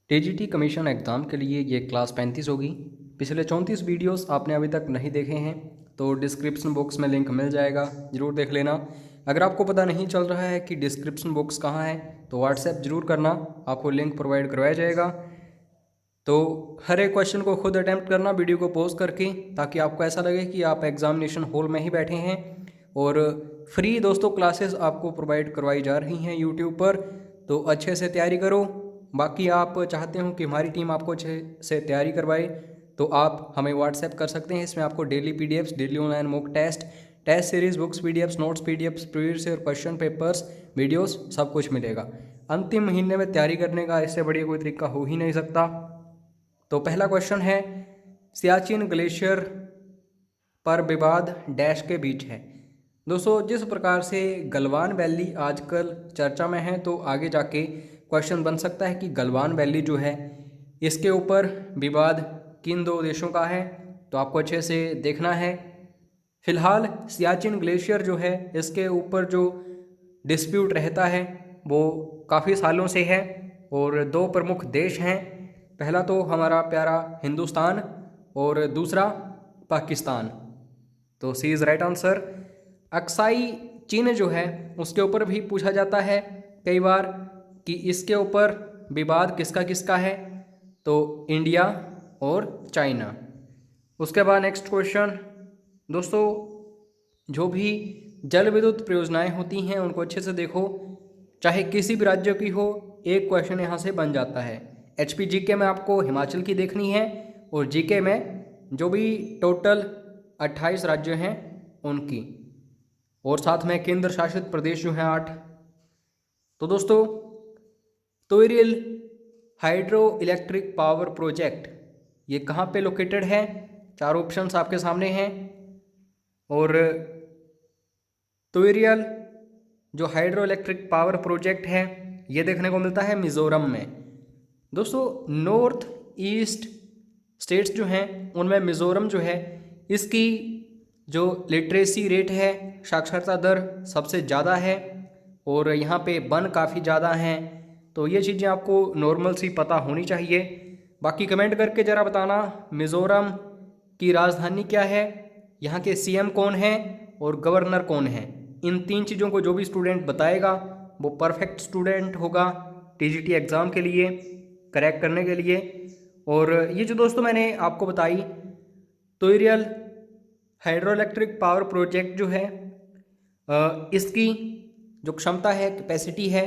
TGT commission exam के लिए ये क्लास 35 होगी। पिछले 34 वीडियोस आपने अभी तक नहीं देखे हैं तो डिस्क्रिप्शन बॉक्स में लिंक मिल जाएगा, ज़रूर देख लेना। अगर आपको पता नहीं चल रहा है कि डिस्क्रिप्शन बॉक्स कहाँ है तो व्हाट्सएप ज़रूर करना, आपको लिंक प्रोवाइड करवाया जाएगा। तो हर एक क्वेश्चन को खुद अटैम्प्ट करना वीडियो को पॉज करके, ताकि आपको ऐसा लगे कि आप एग्जामिनेशन हॉल में ही बैठे हैं। और फ्री दोस्तों क्लासेस आपको प्रोवाइड करवाई जा रही हैं यूट्यूब पर, तो अच्छे से तैयारी करो। बाकी आप चाहते हो कि हमारी टीम आपको अच्छे से तैयारी करवाए तो आप हमें व्हाट्सएप कर सकते हैं। इसमें आपको daily PDFs, daily online mock test, test series, books PDFs, notes PDFs, previous year question papers, videos सब कुछ मिलेगा। अंतिम महीने में तैयारी करने का इससे बढ़िया कोई तरीका हो ही नहीं सकता। तो पहला क्वेश्चन है, सियाचिन ग्लेशियर पर विवाद डैश के बीच है। दोस्तों जिस प्रकार से गलवान वैली आजकल चर्चा में है, तो आगे जाके क्वेश्चन बन सकता है कि गलवान वैली जो है इसके ऊपर विवाद किन दो देशों का है, तो आपको अच्छे से देखना है। फिलहाल सियाचिन ग्लेशियर जो है इसके ऊपर जो डिस्प्यूट रहता है वो काफ़ी सालों से है, और दो प्रमुख देश हैं। पहला तो हमारा प्यारा हिंदुस्तान और दूसरा पाकिस्तान। तो सी इज़ राइट आंसर। अक्साई चीन जो है उसके ऊपर भी पूछा जाता है कई बार कि इसके ऊपर विवाद किसका किसका है, तो इंडिया और चाइना। उसके बाद नेक्स्ट क्वेश्चन, दोस्तों जो भी जल विद्युत परियोजनाएं होती हैं उनको अच्छे से देखो, चाहे किसी भी राज्य की हो, एक क्वेश्चन यहाँ से बन जाता है। एचपी जीके में आपको हिमाचल की देखनी है, और जीके में जो भी टोटल 28 राज्य हैं उनकी, और साथ में केंद्र शासित प्रदेश जो हैं 8। तो दोस्तों तोरियल हाइड्रो इलेक्ट्रिक पावर प्रोजेक्ट ये कहाँ पे लोकेटेड है? चार ऑप्शंस आपके सामने हैं। और तोरियल जो हाइड्रो इलेक्ट्रिक पावर प्रोजेक्ट है ये देखने को मिलता है मिज़ोरम में। दोस्तों नॉर्थ ईस्ट स्टेट्स जो हैं उनमें मिज़ोरम जो है इसकी जो लिटरेसी रेट है, साक्षरता दर सबसे ज़्यादा है, और यहाँ पे वन काफ़ी ज़्यादा हैं। तो ये चीज़ें आपको नॉर्मल सी पता होनी चाहिए। बाकी कमेंट करके ज़रा बताना मिज़ोरम की राजधानी क्या है, यहाँ के सीएम कौन है और गवर्नर कौन है। इन तीन चीज़ों को जो भी स्टूडेंट बताएगा वो परफेक्ट स्टूडेंट होगा टीजीटी एग्ज़ाम के लिए करेक्ट करने के लिए। और ये जो दोस्तों मैंने आपको बताई तोरियल हाइड्रो इलेक्ट्रिक पावर प्रोजेक्ट जो है इसकी जो क्षमता है, कैपेसिटी है,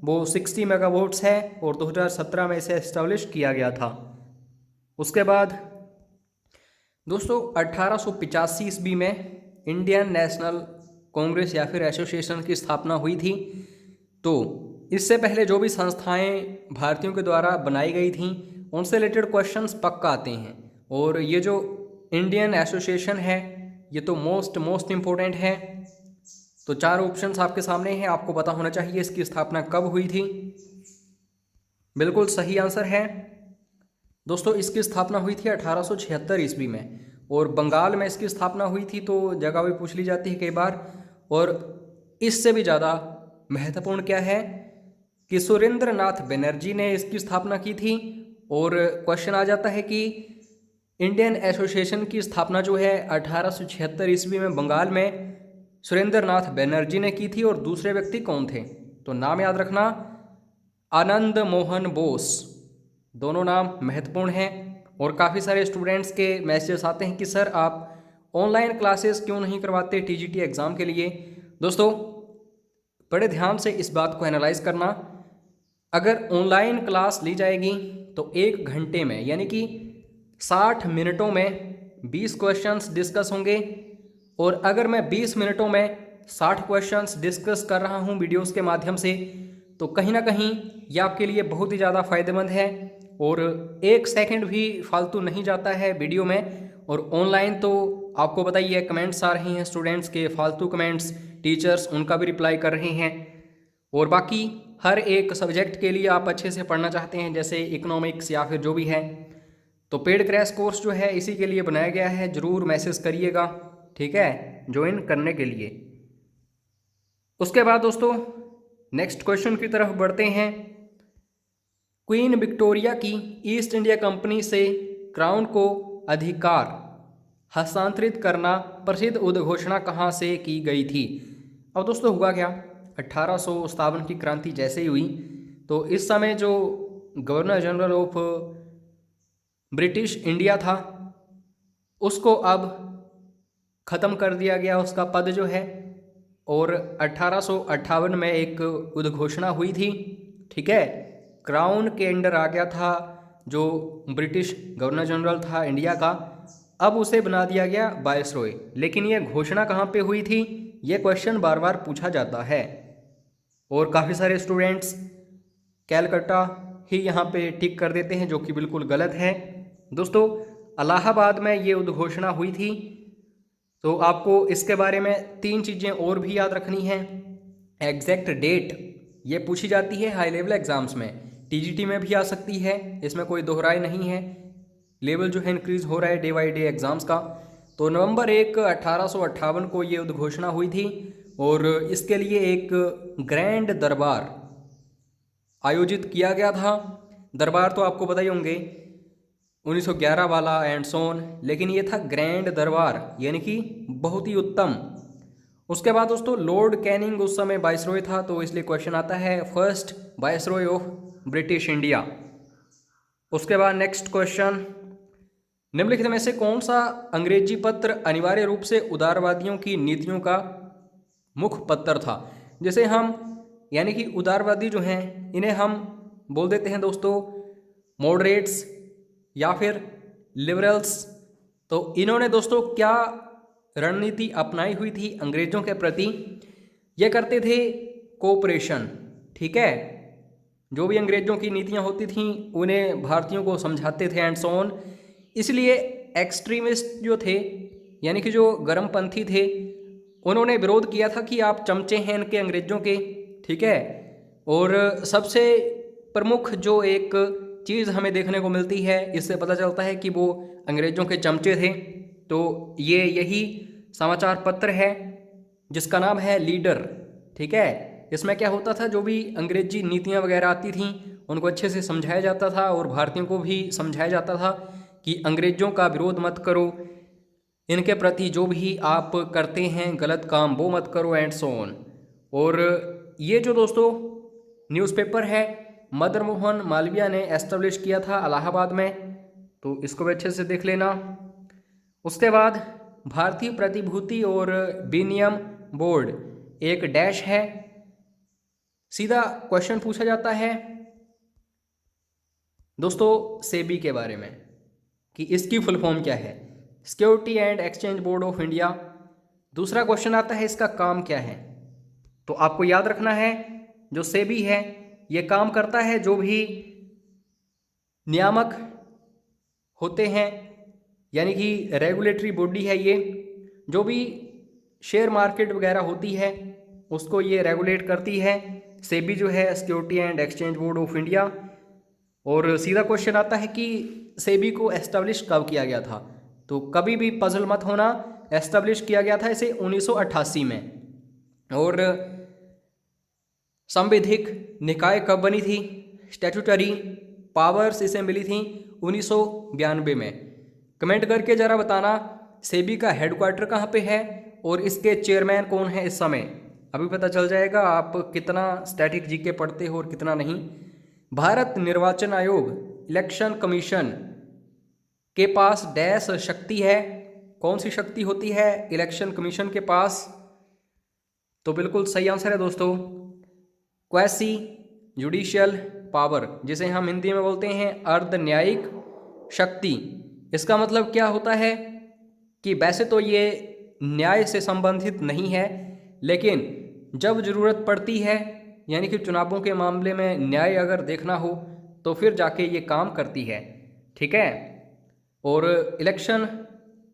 वो 60 मेगावाट्स है, और 2017 में इसे एस्टेब्लिश किया गया था। उसके बाद दोस्तों 1885 ईस्वी में इंडियन नेशनल कांग्रेस या फिर एसोसिएशन की स्थापना हुई थी। तो इससे पहले जो भी संस्थाएं भारतीयों के द्वारा बनाई गई थीं उनसे रिलेटेड क्वेश्चंस पक्का आते हैं, और ये जो इंडियन एसोसिएशन है ये तो मोस्ट इम्पोर्टेंट है। तो चार ऑप्शंस आपके सामने हैं, आपको पता होना चाहिए इसकी स्थापना कब हुई थी। बिल्कुल सही आंसर है दोस्तों, इसकी स्थापना हुई थी 1876 ईस्वी में, और बंगाल में इसकी स्थापना हुई थी। तो जगह भी पूछ ली जाती है कई बार। और इससे भी ज़्यादा महत्वपूर्ण क्या है कि सुरेंद्र नाथ बनर्जी ने इसकी स्थापना की थी। और क्वेश्चन आ जाता है कि इंडियन एसोसिएशन की स्थापना जो है 1876 ईस्वी में बंगाल में सुरेंद्र नाथ बनर्जी ने की थी, और दूसरे व्यक्ति कौन थे? तो नाम याद रखना, आनंद मोहन बोस। दोनों नाम महत्वपूर्ण हैं। और काफ़ी सारे स्टूडेंट्स के मैसेजेस आते हैं कि सर आप ऑनलाइन क्लासेस क्यों नहीं करवाते टीजीटी एग्ज़ाम के लिए। दोस्तों बड़े ध्यान से इस बात को एनालाइज करना, अगर ऑनलाइन क्लास ली जाएगी तो 1 घंटे में यानी कि 60 मिनटों में 20 क्वेश्चंस डिस्कस होंगे, और अगर मैं 20 मिनटों में 60 क्वेश्चंस डिस्कस कर रहा हूं वीडियोस के माध्यम से, तो कहीं ना कहीं ये आपके लिए बहुत ही ज़्यादा फ़ायदेमंद है। और 1 सेकंड भी फालतू नहीं जाता है वीडियो में। और ऑनलाइन तो आपको बताइए कमेंट्स आ रहे हैं स्टूडेंट्स के, फालतू कमेंट्स, टीचर्स उनका भी रिप्लाई कर रहे हैं। और बाकी हर एक सब्जेक्ट के लिए आप अच्छे से पढ़ना चाहते हैं, जैसे इकोनॉमिक्स या फिर जो भी है, तो पेड क्रैश कोर्स जो है इसी के लिए बनाया गया है। ज़रूर मैसेज करिएगा, ठीक है, ज्वाइन करने के लिए। उसके बाद दोस्तों नेक्स्ट क्वेश्चन की तरफ बढ़ते हैं। क्वीन विक्टोरिया की ईस्ट इंडिया कंपनी से क्राउन को अधिकार हस्तांतरित करना प्रसिद्ध उद्घोषणा कहाँ से की गई थी। अब दोस्तों हुआ क्या, 1857 की क्रांति जैसे ही हुई तो इस समय जो governor general of British India था उसको अब ख़त्म कर दिया गया, उसका पद जो है, और 1858 में एक उद्घोषणा हुई थी, ठीक है। क्राउन के अंडर आ गया था जो ब्रिटिश गवर्नर जनरल था इंडिया का, अब उसे बना दिया गया वायसरॉय। लेकिन ये घोषणा कहाँ पे हुई थी, ये क्वेश्चन बार बार पूछा जाता है और काफ़ी सारे स्टूडेंट्स कैलकाटा ही यहाँ पे टिक कर देते हैं, जो कि बिल्कुल गलत है। दोस्तों इलाहाबाद में ये उद्घोषणा हुई थी। तो आपको इसके बारे में 3 चीज़ें और भी याद रखनी है। एग्जैक्ट डेट ये पूछी जाती है हाई लेवल एग्जाम्स में, टीजीटी में भी आ सकती है, इसमें कोई दोहराई नहीं है। लेवल जो है इंक्रीज हो रहा है डे बाई डे एग्जाम्स का। तो नवंबर 1, 1858 को ये उद्घोषणा हुई थी और इसके लिए एक ग्रैंड दरबार आयोजित किया गया था। दरबार तो आपको पता ही होंगे 1911 वाला एंड सोन, लेकिन ये था ग्रैंड दरबार, यानी कि बहुत ही उत्तम। उसके बाद दोस्तों लॉर्ड कैनिंग उस समय वाइसरॉय था, तो इसलिए क्वेश्चन आता है first viceroy of British India. उसके बाद नेक्स्ट क्वेश्चन, निम्नलिखित में से कौन सा अंग्रेजी पत्र अनिवार्य रूप से उदारवादियों की नीतियों का मुख्य पत्र था। जैसे हम यानी कि उदारवादी जो हैं इन्हें हम बोल देते हैं दोस्तों मॉडरेट्स या फिर लिबरल्स। तो इन्होंने दोस्तों क्या रणनीति अपनाई हुई थी अंग्रेजों के प्रति, ये करते थे कोऑपरेशन, ठीक है। जो भी अंग्रेजों की नीतियां होती थीं उन्हें भारतीयों को समझाते थे एंड सो ऑन। इसलिए एक्सट्रीमिस्ट जो थे यानी कि जो गर्मपंथी थे उन्होंने विरोध किया था कि आप चमचे हैं इनके अंग्रेजों के, ठीक है। और सबसे प्रमुख जो एक चीज़ हमें देखने को मिलती है, इससे पता चलता है कि वो अंग्रेजों के चमचे थे, तो ये यही समाचार पत्र है जिसका नाम है लीडर, ठीक है। इसमें क्या होता था, जो भी अंग्रेजी नीतियाँ वगैरह आती थीं उनको अच्छे से समझाया जाता था और भारतीयों को भी समझाया जाता था कि अंग्रेजों का विरोध मत करो, इनके प्रति जो भी आप करते हैं गलत काम वो मत करो एंड सो ऑन। और ये जो दोस्तों न्यूज़पेपर है मदन मोहन मालवीय ने एस्टेब्लिश किया था इलाहाबाद में, तो इसको भी अच्छे से देख लेना। उसके बाद भारतीय प्रतिभूति और विनियम बोर्ड एक डैश है, सीधा क्वेश्चन पूछा जाता है दोस्तों सेबी के बारे में कि इसकी फुल फॉर्म क्या है, security and exchange board of India. दूसरा क्वेश्चन आता है इसका काम क्या है, तो आपको याद रखना है जो सेबी है ये काम करता है जो भी नियामक होते हैं यानी कि रेगुलेटरी बॉडी है, ये जो भी शेयर मार्केट वगैरह होती है उसको ये रेगुलेट करती है। सेबी जो है security and exchange board of India. और सीधा क्वेश्चन आता है कि सेबी को एस्टेब्लिश कब किया गया था, तो कभी भी पजल मत होना, एस्टेब्लिश किया गया था इसे 1988 में। और संवैधानिक निकाय कब बनी थी, स्टैट्यूटरी पावर्स इसे मिली थी 1992 में। कमेंट करके ज़रा बताना सेबी का हेडक्वार्टर कहाँ पे है और इसके चेयरमैन कौन है इस समय, अभी पता चल जाएगा आप कितना स्टैटिक जीके पढ़ते हो और कितना नहीं। भारत निर्वाचन आयोग इलेक्शन कमीशन के पास डैश शक्ति है, कौन सी शक्ति होती है इलेक्शन कमीशन के पास, तो बिल्कुल सही आंसर है दोस्तों क्वैसी जुडिशियल पावर, जिसे हम हिंदी में बोलते हैं अर्ध न्यायिक शक्ति। इसका मतलब क्या होता है कि वैसे तो ये न्याय से संबंधित नहीं है, लेकिन जब ज़रूरत पड़ती है यानी कि चुनावों के मामले में न्याय अगर देखना हो तो फिर जाके ये काम करती है, ठीक है। और इलेक्शन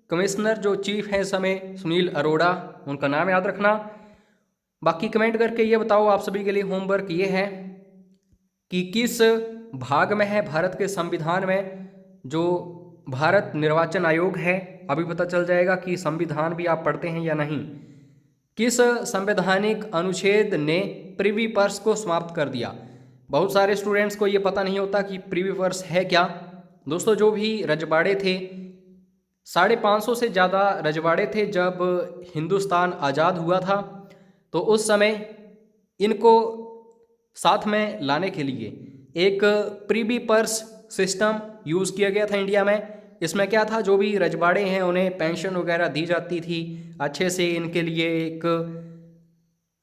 कमिश्नर जो चीफ हैं इस समय सुनील अरोड़ा, उनका नाम याद रखना। बाकी कमेंट करके ये बताओ, आप सभी के लिए होमवर्क ये है कि किस भाग में है भारत के संविधान में जो भारत निर्वाचन आयोग है, अभी पता चल जाएगा कि संविधान भी आप पढ़ते हैं या नहीं। किस संवैधानिक अनुच्छेद ने प्रिवी पर्स को समाप्त कर दिया। बहुत सारे स्टूडेंट्स को ये पता नहीं होता कि प्रीवी पर्स है क्या। दोस्तों जो भी रजवाड़े थे, 550 से ज़्यादा रजवाड़े थे जब हिंदुस्तान आज़ाद हुआ था, तो उस समय इनको साथ में लाने के लिए एक प्रीवी पर्स सिस्टम यूज़ किया गया था इंडिया में। इसमें क्या था, जो भी रजवाड़े हैं उन्हें पेंशन वगैरह दी जाती थी, अच्छे से इनके लिए एक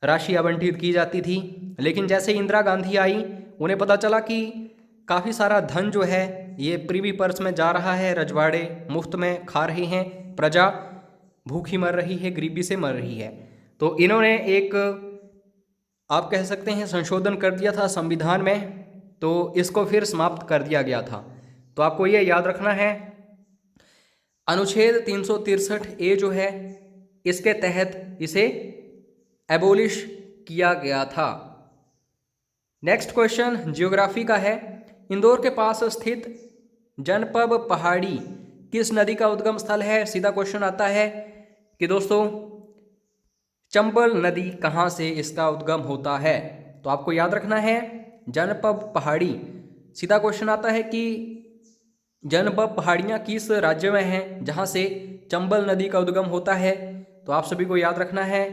राशि आवंटित की जाती थी। लेकिन जैसे इंदिरा गांधी आई, उन्हें पता चला कि काफ़ी सारा धन जो है ये प्रीवी पर्स में जा रहा है, रजवाड़े मुफ्त में खा रहे हैं, प्रजा भूखी मर रही है, गरीबी से मर रही है। तो इन्होंने एक, आप कह सकते हैं, संशोधन कर दिया था संविधान में, तो इसको फिर समाप्त कर दिया गया था। तो आपको ये याद रखना है, अनुच्छेद 363 ए जो है, इसके तहत इसे एबोलिश किया गया था। नेक्स्ट क्वेश्चन जियोग्राफी का है। इंदौर के पास स्थित जनपद पहाड़ी किस नदी का उद्गम स्थल है? सीधा क्वेश्चन आता है कि दोस्तों चंबल नदी कहाँ से इसका उद्गम होता है? तो आपको याद रखना है जनपद पहाड़ी। सीधा क्वेश्चन आता है कि जनपद पहाड़ियाँ किस राज्य में हैं जहाँ से चंबल नदी का उद्गम होता है? तो आप सभी को याद रखना है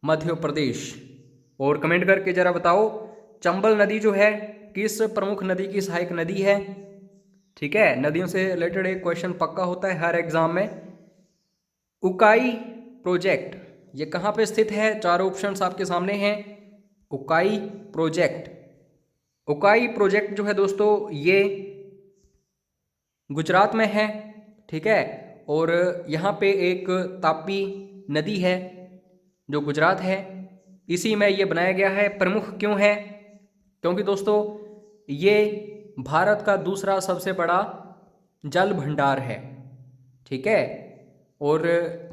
मध्य प्रदेश। और कमेंट करके ज़रा बताओ चंबल नदी जो है किस प्रमुख नदी की सहायक नदी है? ठीक है, नदियों से रिलेटेड एक क्वेश्चन पक्का होता है हर एग्जाम में। उकाई प्रोजेक्ट ये कहाँ पे स्थित है? चारों ऑप्शंस आपके सामने हैं। उकाई प्रोजेक्ट, उकाई प्रोजेक्ट जो है दोस्तों ये गुजरात में है। ठीक है, और यहाँ पे एक तापी नदी है जो गुजरात है, इसी में ये बनाया गया है। प्रमुख क्यों है? क्योंकि दोस्तों ये भारत का दूसरा सबसे बड़ा जल भंडार है। ठीक है, और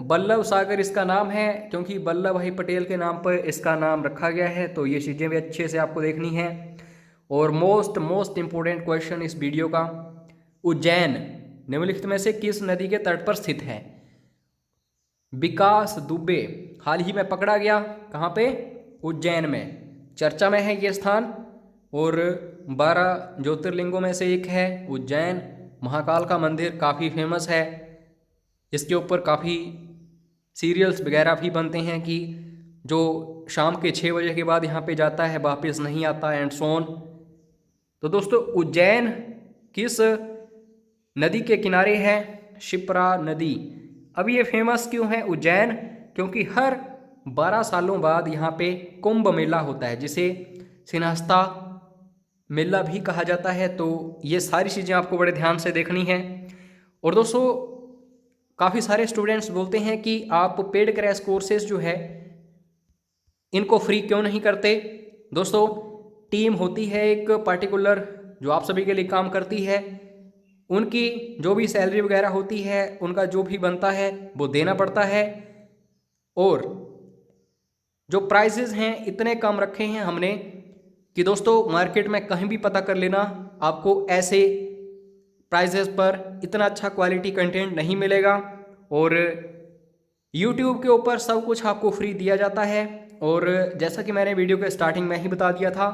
वल्लभ सागर इसका नाम है क्योंकि वल्लभ भाई पटेल के नाम पर इसका नाम रखा गया है। तो ये चीज़ें भी अच्छे से आपको देखनी है। और मोस्ट इम्पोर्टेंट क्वेश्चन इस वीडियो का, उज्जैन निम्नलिखित में से किस नदी के तट पर स्थित है? विकास दुबे हाल ही में पकड़ा गया, कहाँ पे? उज्जैन में। चर्चा में है ये स्थान, और 12 ज्योतिर्लिंगों में से एक है उज्जैन। महाकाल का मंदिर काफ़ी फेमस है, इसके ऊपर काफ़ी सीरियल्स वगैरह भी बनते हैं कि जो शाम के 6 बजे के बाद यहाँ पे जाता है वापस नहीं आता, एंड सोन। तो दोस्तों उज्जैन किस नदी के किनारे है? शिप्रा नदी। अब ये फेमस क्यों है उज्जैन? क्योंकि हर 12 सालों बाद यहाँ पे कुंभ मेला होता है, जिसे सिन्हस्ता मेला भी कहा जाता है। तो ये सारी चीज़ें आपको बड़े ध्यान से देखनी है। और दोस्तों काफ़ी सारे स्टूडेंट्स बोलते हैं कि आप पेड क्रैश कोर्सेज जो है इनको फ्री क्यों नहीं करते? दोस्तों टीम होती है एक पर्टिकुलर जो आप सभी के लिए काम करती है, उनकी जो भी सैलरी वगैरह होती है, उनका जो भी बनता है वो देना पड़ता है। और जो प्राइजेज हैं इतने कम रखे हैं हमने कि दोस्तों मार्केट में कहीं भी पता कर लेना, आपको ऐसे प्राइजेस पर इतना अच्छा क्वालिटी कंटेंट नहीं मिलेगा। और YouTube के ऊपर सब कुछ आपको फ्री दिया जाता है। और जैसा कि मैंने वीडियो के स्टार्टिंग में ही बता दिया था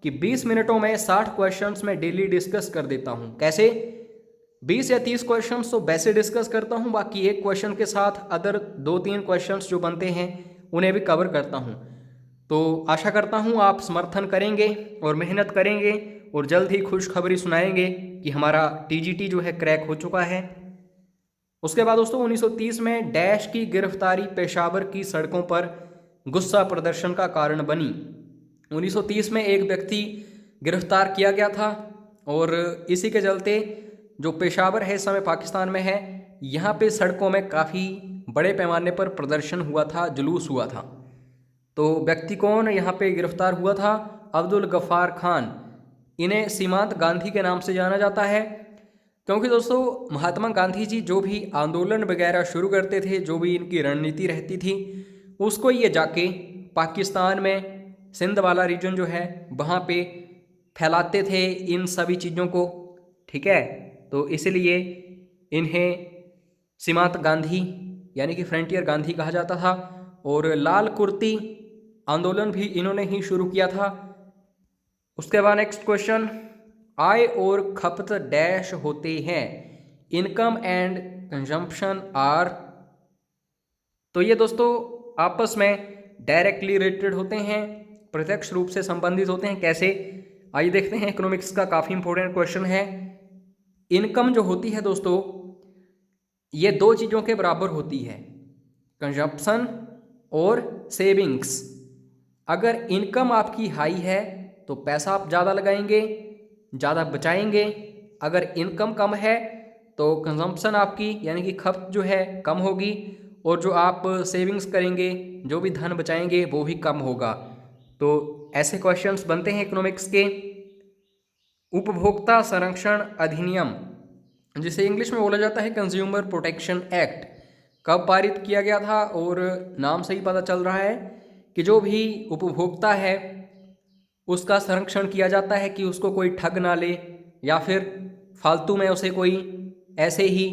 कि 20 मिनटों में 60 क्वेश्चंस मैं डेली डिस्कस कर देता हूँ। कैसे? 20 या 30 क्वेश्चंस तो वैसे डिस्कस करता हूँ, बाकी एक क्वेश्चन के साथ अदर 2-3 क्वेश्चंस जो बनते हैं उन्हें भी कवर करता हूँ। तो आशा करता हूँ आप समर्थन करेंगे और मेहनत करेंगे और जल्द ही खुशखबरी सुनाएंगे कि हमारा TGT जो है क्रैक हो चुका है। उसके बाद दोस्तों 1930 में डैश की गिरफ्तारी पेशावर की सड़कों पर गुस्सा प्रदर्शन का कारण बनी। 1930 में एक व्यक्ति गिरफ्तार किया गया था, और इसी के चलते जो पेशावर है इस समय पाकिस्तान में है, यहाँ पे सड़कों में काफ़ी बड़े पैमाने पर प्रदर्शन हुआ था, जुलूस हुआ था। तो व्यक्ति कौन यहाँ पे गिरफ्तार हुआ था? अब्दुल गफ्फार खान। इन्हें सीमांत गांधी के नाम से जाना जाता है, क्योंकि दोस्तों महात्मा गांधी जी जो भी आंदोलन वगैरह शुरू करते थे, जो भी इनकी रणनीति रहती थी, उसको ये जाके पाकिस्तान में सिंध वाला रीजन जो है वहाँ पे फैलाते थे इन सभी चीज़ों को। ठीक है, तो इसलिए इन्हें सीमांत गांधी यानी कि फ्रंटियर गांधी कहा जाता था। और लाल कुर्ती आंदोलन भी इन्होंने ही शुरू किया था। उसके बाद नेक्स्ट क्वेश्चन, आय और खपत डैश होते हैं, इनकम एंड कंजम्पशन आर। तो ये दोस्तों आपस में डायरेक्टली रिलेटेड होते हैं, प्रत्यक्ष रूप से संबंधित होते हैं। कैसे, आइए देखते हैं। इकोनॉमिक्स का काफ़ी इंपॉर्टेंट क्वेश्चन है। इनकम जो होती है दोस्तों, ये दो चीज़ों के बराबर होती है, कंजप्शन और सेविंग्स। अगर इनकम आपकी हाई है तो पैसा आप ज़्यादा लगाएंगे, ज़्यादा बचाएंगे। अगर इनकम कम है तो कंजम्पशन आपकी यानी कि खपत जो है कम होगी, और जो आप सेविंग्स करेंगे, जो भी धन बचाएंगे वो भी कम होगा। तो ऐसे क्वेश्चंस बनते हैं इकोनॉमिक्स के। उपभोक्ता संरक्षण अधिनियम, जिसे इंग्लिश में बोला जाता है कंज्यूमर प्रोटेक्शन एक्ट, कब पारित किया गया था? और नाम से ही पता चल रहा है कि जो भी उपभोक्ता है उसका संरक्षण किया जाता है कि उसको कोई ठग ना ले या फिर फालतू में उसे कोई ऐसे ही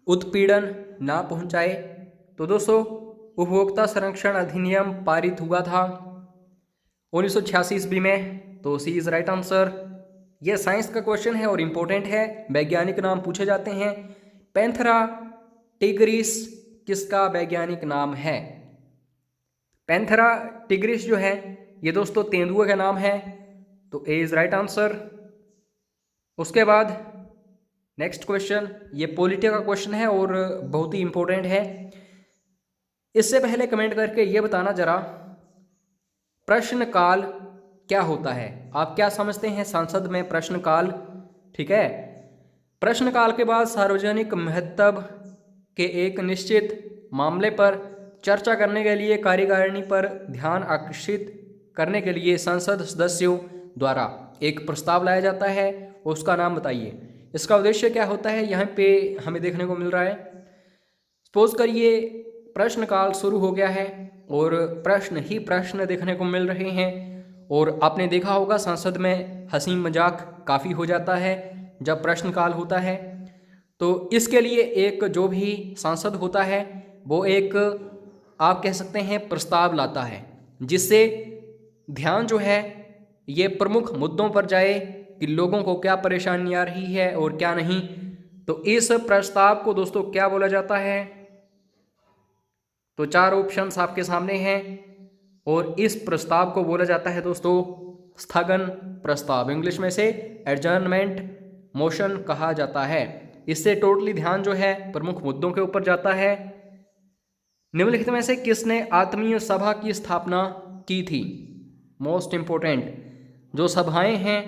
उत्पीड़न ना पहुंचाए। तो दोस्तों उपभोक्ता संरक्षण अधिनियम पारित हुआ था 1986 ईस्वी में। तो सी इज राइट आंसर। यह साइंस का क्वेश्चन है और इम्पोर्टेंट है, वैज्ञानिक नाम पूछे जाते हैं। पैंथेरा टिग्रिस किसका वैज्ञानिक नाम है? पैंथेरा टिग्रिस जो है ये दोस्तों तेंदुए का नाम है। तो ए इज राइट आंसर। उसके बाद नेक्स्ट क्वेश्चन, ये पॉलिटी का क्वेश्चन है और बहुत ही इंपॉर्टेंट है। इससे पहले कमेंट करके ये बताना जरा, प्रश्नकाल क्या होता है? आप क्या समझते हैं संसद में प्रश्नकाल? ठीक है, प्रश्नकाल के बाद सार्वजनिक महत्व के एक निश्चित मामले पर चर्चा करने के लिए कार्यकारिणी पर ध्यान आकर्षित करने के लिए संसद सदस्यों द्वारा एक प्रस्ताव लाया जाता है, उसका नाम बताइए। इसका उद्देश्य क्या होता है यहाँ पे हमें देखने को मिल रहा है। सपोज करिए प्रश्नकाल शुरू हो गया है और प्रश्न ही प्रश्न देखने को मिल रहे हैं, और आपने देखा होगा संसद में हंसी मजाक काफ़ी हो जाता है जब प्रश्नकाल होता है। तो इसके लिए एक जो भी सांसद होता है वो एक आप कह सकते हैं प्रस्ताव लाता है, जिससे ध्यान जो है ये प्रमुख मुद्दों पर जाए कि लोगों को क्या परेशानी आ रही है और क्या नहीं। तो इस प्रस्ताव को दोस्तों क्या बोला जाता है? तो चार ऑप्शंस आपके सामने हैं और इस प्रस्ताव को बोला जाता है दोस्तों स्थगन प्रस्ताव, इंग्लिश में से एडजर्नमेंट मोशन कहा जाता है। इससे टोटली ध्यान जो है प्रमुख मुद्दों के ऊपर जाता है। निम्नलिखित में से किसने आत्मीय सभा की स्थापना की थी? मोस्ट इंपोर्टेंट, जो सभाएं हैं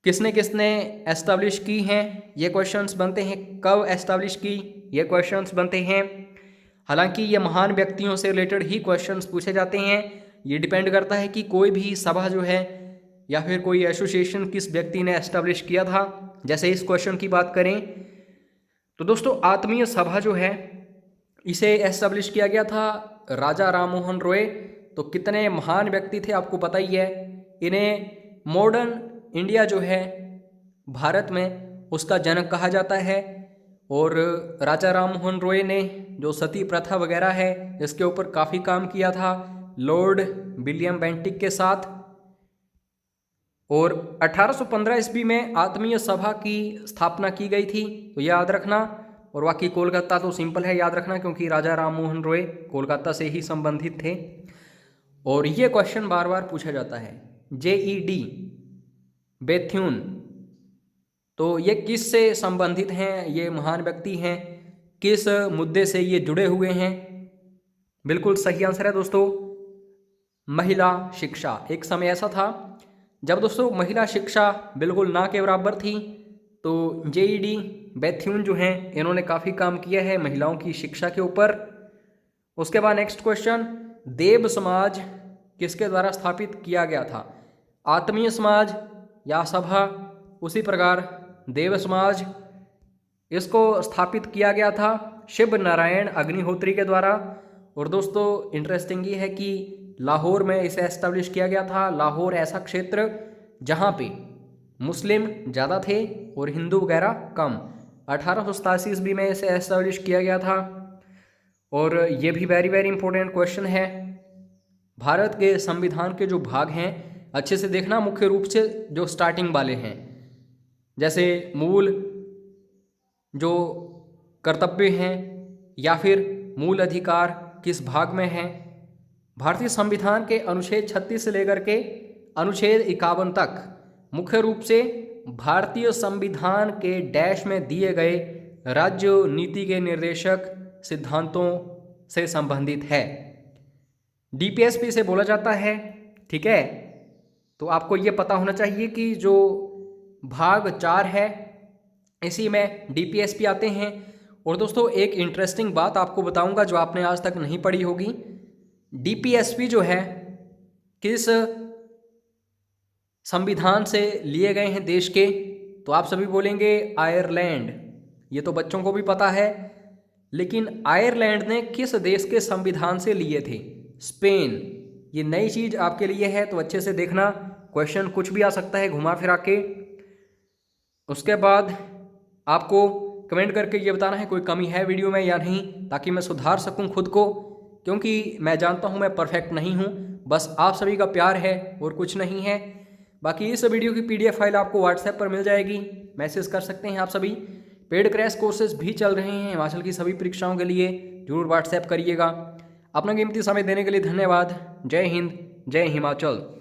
किसने किसने एस्टैब्लिश की हैं, ये क्वेश्चंस बनते हैं। कब एस्टैब्लिश की, ये क्वेश्चंस बनते हैं। हालांकि ये महान व्यक्तियों से रिलेटेड ही क्वेश्चंस पूछे जाते हैं। ये डिपेंड करता है कि कोई भी सभा जो है या फिर कोई एसोसिएशन किस व्यक्ति ने एस्टैब्लिश किया था। जैसे इस क्वेश्चन की बात करें तो दोस्तों आत्मीय सभा जो है इसे एस्टैब्लिश किया गया था राजा राम मोहन रॉय। तो कितने महान व्यक्ति थे आपको पता ही है। इन्हें मॉडर्न इंडिया जो है भारत में उसका जनक कहा जाता है। और राजा राम मोहन रॉय ने जो सती प्रथा वगैरह है इसके ऊपर काफ़ी काम किया था लॉर्ड विलियम बेंटिक के साथ। और 1815 ईस्वी में आत्मीय सभा की स्थापना की गई थी, तो याद रखना। और बाकी कोलकाता तो सिंपल है याद रखना, क्योंकि राजा राम मोहन रॉय कोलकाता से ही संबंधित थे। और ये क्वेश्चन बार बार पूछा जाता है, जेईडी बेथ्यून, तो ये किस से संबंधित हैं? ये महान व्यक्ति हैं, किस मुद्दे से ये जुड़े हुए हैं? बिल्कुल सही आंसर है दोस्तों महिला शिक्षा। एक समय ऐसा था जब दोस्तों महिला शिक्षा बिल्कुल ना के बराबर थी। तो जेईडी बेथ्यून जो हैं इन्होंने काफ़ी काम किया है महिलाओं की शिक्षा के ऊपर। उसके बाद नेक्स्ट क्वेश्चन, देव समाज किसके द्वारा स्थापित किया गया था? आत्मीय समाज या सभा? उसी प्रकार देव समाज, इसको स्थापित किया गया था शिव नारायण अग्निहोत्री के द्वारा। और दोस्तों इंटरेस्टिंग ये है कि लाहौर में इसे एस्टेब्लिश किया गया था। लाहौर ऐसा क्षेत्र जहाँ पे मुस्लिम ज़्यादा थे और हिंदू वगैरह कम। 1887 ईस्वी में इसे एस्टेब्लिश किया गया था। और ये भी वेरी वेरी इंपॉर्टेंट क्वेश्चन है, भारत के संविधान के जो भाग हैं अच्छे से देखना, मुख्य रूप से जो स्टार्टिंग वाले हैं, जैसे मूल जो कर्तव्य हैं या फिर मूल अधिकार किस भाग में हैं। भारतीय संविधान के अनुच्छेद 36 से लेकर के अनुच्छेद 51 तक मुख्य रूप से भारतीय संविधान के डैश में दिए गए राज्य नीति के निर्देशक सिद्धांतों से संबंधित है। डीपीएसपी से बोला जाता है, ठीक है। तो आपको ये पता होना चाहिए कि जो भाग 4 है इसी में डीपीएसपी आते हैं। और दोस्तों एक इंटरेस्टिंग बात आपको बताऊंगा जो आपने आज तक नहीं पढ़ी होगी। डीपीएसपी जो है किस संविधान से लिए गए हैं देश के, तो आप सभी बोलेंगे आयरलैंड। ये तो बच्चों को भी पता है, लेकिन आयरलैंड ने किस देश के संविधान से लिए थे? स्पेन। ये नई चीज़ आपके लिए है, तो अच्छे से देखना, क्वेश्चन कुछ भी आ सकता है घुमा फिरा के। उसके बाद आपको कमेंट करके ये बताना है कोई कमी है वीडियो में या नहीं, ताकि मैं सुधार सकूं खुद को, क्योंकि मैं जानता हूं मैं परफेक्ट नहीं हूं, बस आप सभी का प्यार है और कुछ नहीं है। बाकी इस वीडियो की पीडीएफ फाइल आपको व्हाट्सएप पर मिल जाएगी, मैसेज कर सकते हैं आप सभी। पेड क्रैश कोर्सेज भी चल रहे हैं हिमाचल की सभी परीक्षाओं के लिए, जरूर व्हाट्सएप करिएगा। अपना कीमती समय देने के लिए धन्यवाद। जय हिंद, जय हिमाचल।